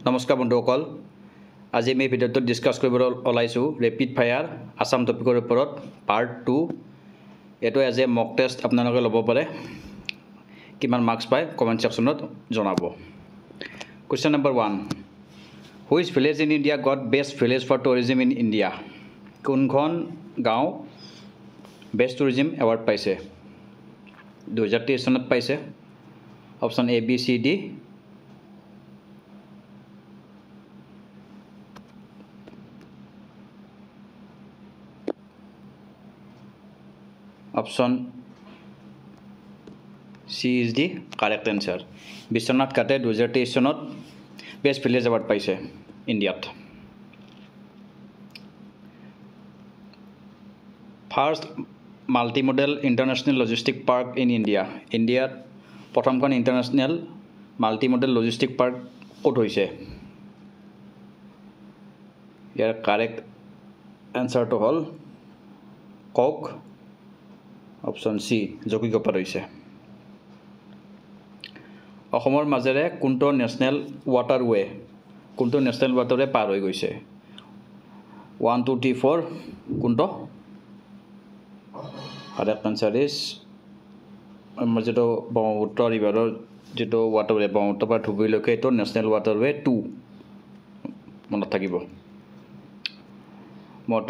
নমস্কাৰ বন্ধুসকল আজি আমি ভিডিঅ'টোত ডিসকাস কৰিবলৈ ওলাইছো ৰেপিড ফায়াৰ আসাম টপিকৰ ওপৰত পাৰ্ট 2 এটো এজ এ মক টেষ্ট আপোনালোকে ল'ব পাৰে কিমান মাৰ্কস পায় কমেন্ট সেকশনত জনাব question number 1 which village in India got best village for tourism in India কোনখন গাঁও বেষ্ট টুৰিজম এৱাৰ্ড পাইছে 2023 চনত পাইছে option A B C D Option C is the correct answer. Biswanath Kate 2023 চনত best village award পাইছে ইণ্ডিয়াত first multi model international logistic park in India ইণ্ডিয়াত প্ৰথমখন international multi modal logistic park ক'ত হৈছে ইয়াৰ কাৰেক্ট এনসাৰটো হ'ল কক অপশন সি জকিগোপাত হৈছে অসমৰ মাজেৰে কোনটো নেশনেল ওয়াটাৰৱে পাৰ হৈ গৈছে 1 2 3 4 কোনটো কাৰেক্ট আনসাৰ ইজ আমাৰ যেটো ব্ৰহ্মপুত্ৰ ৰিভাৰৰ যেটো ওয়াটাৰৱে ব্ৰহ্মপুত্ৰ পৰা ধুবুৰীলৈকে এটো নেশনেল ওয়াটাৰৱে 2 মনত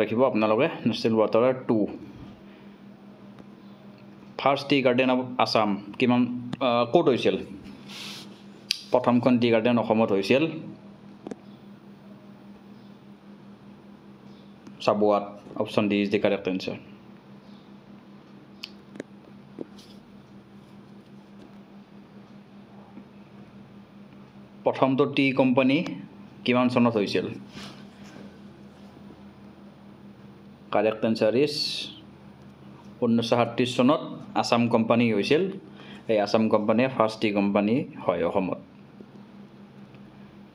থাকিব আপোনালোকে national waterway 2 first tea garden of Assam কিমান কোট হৈছিল প্ৰথমখন টি গাৰ্ডেন অসমত হৈছিল চাবুৱাত option D is the correct answer প্ৰথমটো টি কোম্পানী কিমান চনত হৈছিল কাৰেক্ট আনসাৰ ইজ 1937 চনত আসাম কোম্পানী হৈছিল এই Assam company first T company হয় অসমত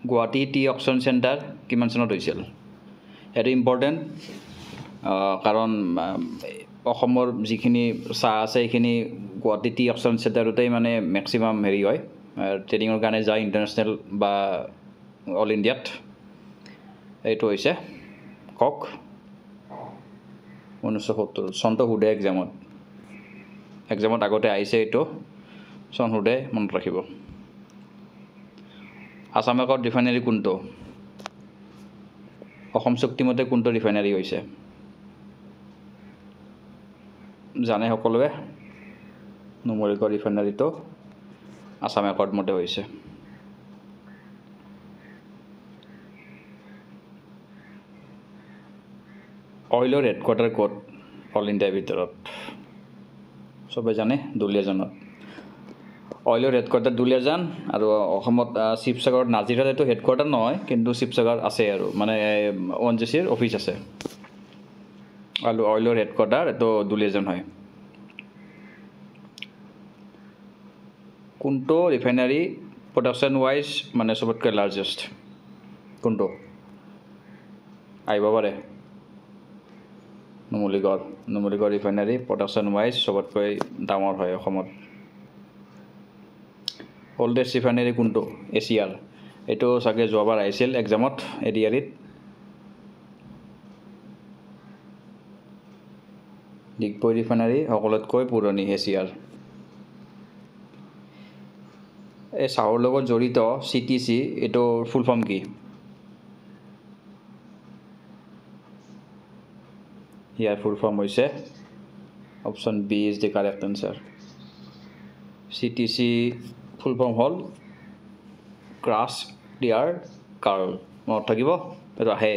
গুৱাহাটী টি অকশন সেন্টাৰ কিমান চনত হৈছিল এটো ইম্পৰ্টেন্ট কাৰণ অসমৰ যিখিনি চাহ আছে এইখিনি গুৱাহাটী টি অকশন সেন্টাৰতেই মানে ম্যাক্সিমাম হেৰি হয় ট্ৰেডিংৰ কাৰণে যায় ইন্টাৰনেশ্যনেল বা অল ইণ্ডিয়াত এইটো হৈছে কক 1970 চনটো হুডে এক্সামত আগতে আইছে এইটো চন হুডে মনত ৰাখিব আসাম একৰ ৰিফাইনাৰী কোনটো অসম শক্তিমতে কোনটো ৰিফাইনাৰী হৈছে জানে সকলোৱে নুমলীগড় ৰিফাইনাৰীটো আসাম একৰ মতে হৈছে অইলৰ হেডকোৱাৰ্টাৰ ক'ত অল ইণ্ডিয়াৰ ভিতৰত সবে জানে দুলিয়াজানত অইলৰ হেডকোৱাৰ্টাৰ দুলিয়াজান আৰু অসমত শিৱসাগৰত নাজিৰাত এটো হেডকোৱাৰ্টাৰ নহয় কিন্তু শিৱসাগৰ আছে আৰু মানে ওএনজিচিৰ অফিচ আছে আৰু অইলৰ হেডকোৱাৰ্টাৰ এটো দুলিয়াজান হয় কোনটো ৰিফাইনাৰী প্ৰডাকশন ওয়াইজ মানে সবতকৈ লাৰ্জেষ্ট কোনটো আইব পাৰে নুমলীগড় ৰিফাইনাৰী প্ৰডাকশন ওয়াইজ সবতকৈ ডাঙৰ হয় অসমত ওল্ডেষ্ট ৰিফাইনাৰী কোনটো এছিয়াৰ এটো সাগে যোৱাবাৰ আহিছিল এক্সামত এডিআৰিত ডিগবৈ ৰিফাইনাৰী সকলোতকৈ পুৰণি এছিয়াৰ এই চাহৰ লগত জড়িত সিটিসি এটো ফুল ফৰ্ম কি ইয়াৰ ফুল ফৰ্ম হৈছে option B is the correct answer CTC full form হল ক্ৰাছ ডিয়াৰ কাৰ্ল মনত থাকিব এটো আহে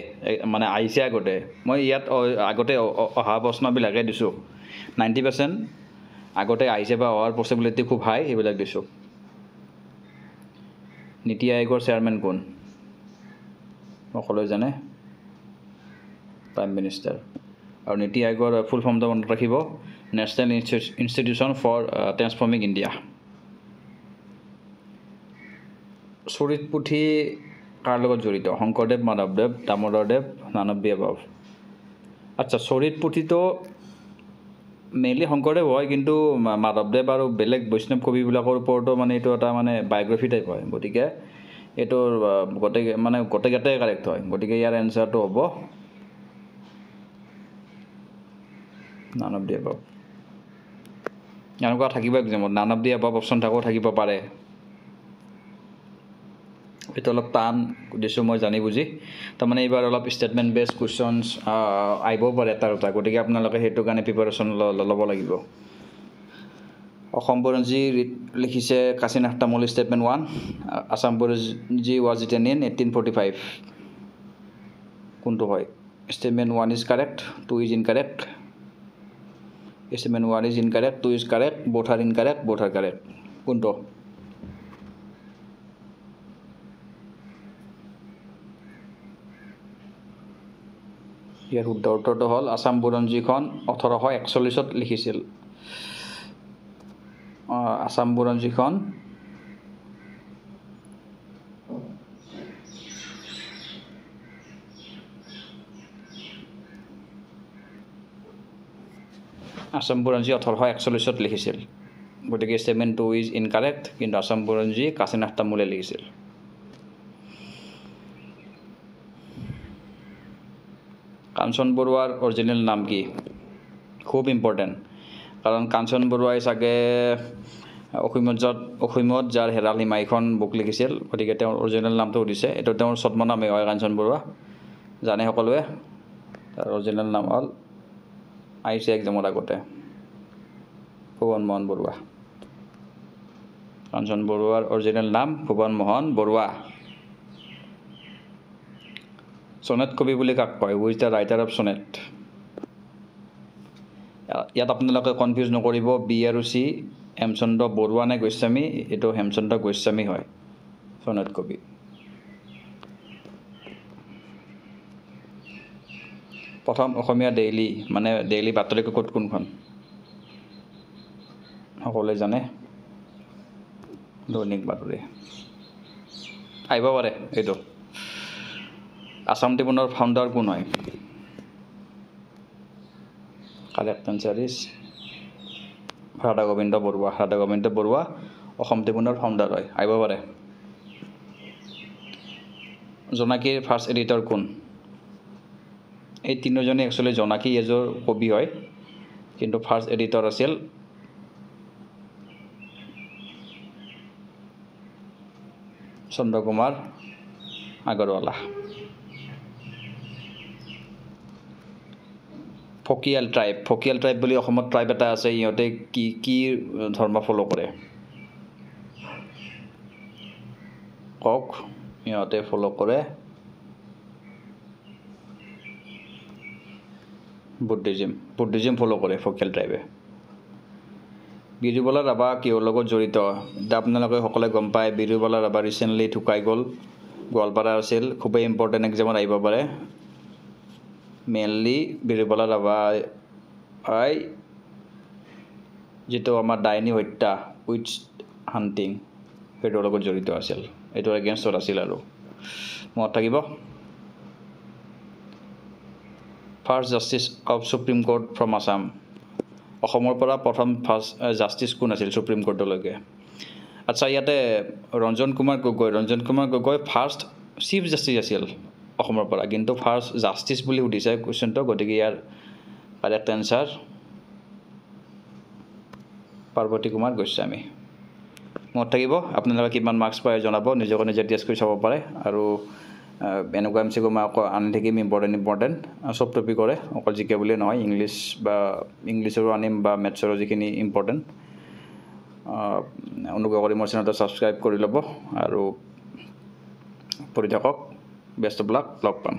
মানে আইছে আগতে মই ইয়াত আগতে অহা প্ৰশ্নবিলাকে দিছো 90% আগতে আইছে বা হোৱাৰ পসিবিলিটি খুব হাই এইবিলাক দিছো নীতি আয়োগৰ চেয়াৰম্যান কোন সকলোৱে জানে প্ৰাইম মিনিষ্টাৰ আৰু নীতি আয়োগৰ ফুল ফৰ্মটো মনত ৰাখিব national institution for transforming India চৰিত পুথি কাৰ লগত জড়িত শংকৰদেৱ মাধৱদেৱ দামোদৰদেৱ নানব্বী এবাভ আচ্ছা চৰিত পুথিটো মেইনলি শংকৰদেৱ হয় কিন্তু মাধৱদেৱ আৰু বেলেগ বৈষ্ণৱ কবিবিলাকৰ ওপৰতো মানে এইটো এটা মানে বায়োগ্ৰাফি টাইপ হয় গতিকে এইটোৰ গোটেইকেইটাই কাৰেক্ট হয় গতিকে ইয়াৰ এনচাৰটো হ'ব none of the above এনেকুৱা থাকিব এক্সামত none of the above option থাকিব পাৰে এটা অলপ টান দিছোঁ মই জানি বুজি তাৰমানে এইবাৰ অলপ ষ্টেটমেণ্ট বেছ কুৱেশ্যনছ আহিব পাৰে এটা গতিকে আপোনালোকে সেইটো কাৰণে প্ৰিপাৰেশ্যন ল'ব লাগিব অসম বুৰঞ্জী লিখিছে কাশী নাথ তামুলী ষ্টেটমেণ্ট 1 আসাম বুৰঞ্জী ৱাজ ৰিটেন ইন 1845 কোনটো হয় statement 1 is correct 2 is incorrect statement 1 is incorrect 2 is correct both are incorrect both are correct কোনটো ইয়াৰ উত্তৰটো হ'ল আসাম বুৰঞ্জীখন 1841 ত লিখিছিল আসাম বুৰঞ্জীখন আসাম বুৰঞ্জী 1841 ত লিখিছিল গতিকে ষ্টেটমেণ্ট 2 ইজ ইনকাৰেক্ট কিন্তু আসাম বুৰঞ্জী কাশী নাথ তামুলীয়ে লিখিছিল কাঞ্চন বৰুৱাৰ অৰিজিনেল নাম কি খুব ইম্পৰ্টেণ্ট কাৰণ কাঞ্চন বৰুৱাই চাগে অসীমত যাৰ হেৰাল সীমাইখন বুক লিখিছিল গতিকে তেওঁৰ অৰিজিনেল নামটো সুধিছে এইটো তেওঁৰ ছদ্মনামেই হয় কাঞ্চন বৰুৱা জানে সকলোৱে তাৰ অৰিজিনেল নাম হ'ল আহিছে এক্সামত আগতে ভুৱন মোহন বৰুৱা কাঞ্চন বৰুৱাৰ অৰিজিনেল নাম ভুৱন মোহন বৰুৱা সনেট কবি বুলি কাক কয় who is the writer of sonnet ইয়াত আপোনালোকে কনফিউজ নকৰিব বি আৰু চি হেমচন্দ্ৰ বৰুৱা নে গোস্বামী এইটো হেমচন্দ্ৰ গোস্বামী হয় সনেট কবি প্ৰথম অসমীয়া ডেইলি বাতৰি কাকত কোনখন সকলোৱে জানে দৈনিক বাতৰি আহিব পাৰে এইটো আসাম ট্ৰিবিউনৰ ফাউণ্ডাৰ কোন হয় correct answer is Radha Gobinda Baruah Assam ট্ৰিবিউনৰ ফাউণ্ডাৰ হয় আহিব পাৰে জোনাকীৰ ফাৰ্ষ্ট এডিটৰ কোন এই তিনিজনে একচুৱেলি জোনাকী এজৰ কবি হয় কিন্তু ফাৰ্ষ্ট এডিটৰ আছিল চন্দ্ৰকুমাৰ আগৰৱালা ফকিয়াল ট্ৰাইব বুলি অসমত ট্ৰাইব এটা আছে ইহঁতে কি ধৰ্ম ফ'ল' কৰে কওক ইহঁতে ফ'ল' কৰে বুদ্ধিজিম ফ'ল' কৰে ফকিয়াল ট্ৰাইবে বিৰুবলা ৰাভা কিহৰ লগত জড়িত এতিয়া আপোনালোকে সকলোৱে গম পায় বিৰুবলা ৰাভা ৰিচেণ্টলি ঢুকাই গ'ল গোৱালপাৰা আছিল খুবেই ইম্পৰ্টেণ্ট এক্সামত আহিব পাৰে মেইনলি বিৰুবলা ৰাভাই যিটো আমাৰ ডাইনী হত্যা উইচ হাণ্টিং সেইটোৰ লগত জড়িত আছিল এইটোৰ এগেইনষ্টত আছিল আৰু মনত থাকিব first justice of supreme court from Assam অসমৰ পৰা প্ৰথম ফাৰ্ষ্ট জাষ্টিছ কোন আছিল সুপ্ৰিম কোৰ্টলৈকে আচ্ছা ইয়াতে Ranjan Kumar Gogoi first chief justice আছিল অসমৰ পৰা কিন্তু ফাৰ্ষ্ট জাষ্টিছ বুলি সুধিছে কুৱেশ্যনটো গতিকে ইয়াৰ কাৰেক্ট এনচাৰ পাৰ্বতী কুমাৰ গোস্বামী মনত থাকিব আপোনালোকে কিমান মাৰ্কছ পায় জনাব নিজকে নিজে টেষ্ট কৰি চাব পাৰে আৰু এনেকুৱা MCQ মই আকৌ আনি থাকিম ইম্পৰ্টেণ্ট চব টপিকৰে অকল জিকে বুলিয়ে নহয় ইংলিছৰো আনিম বা মেথছৰো যিখিনি ইম্পৰ্টেণ্ট অনুগ্ৰহ কৰি মোৰ চেনেলটো ছাবস্ক্ৰাইব কৰি ল'ব আৰু পঢ়ি থাকক বেষ্ট অফ লাক লগ পাম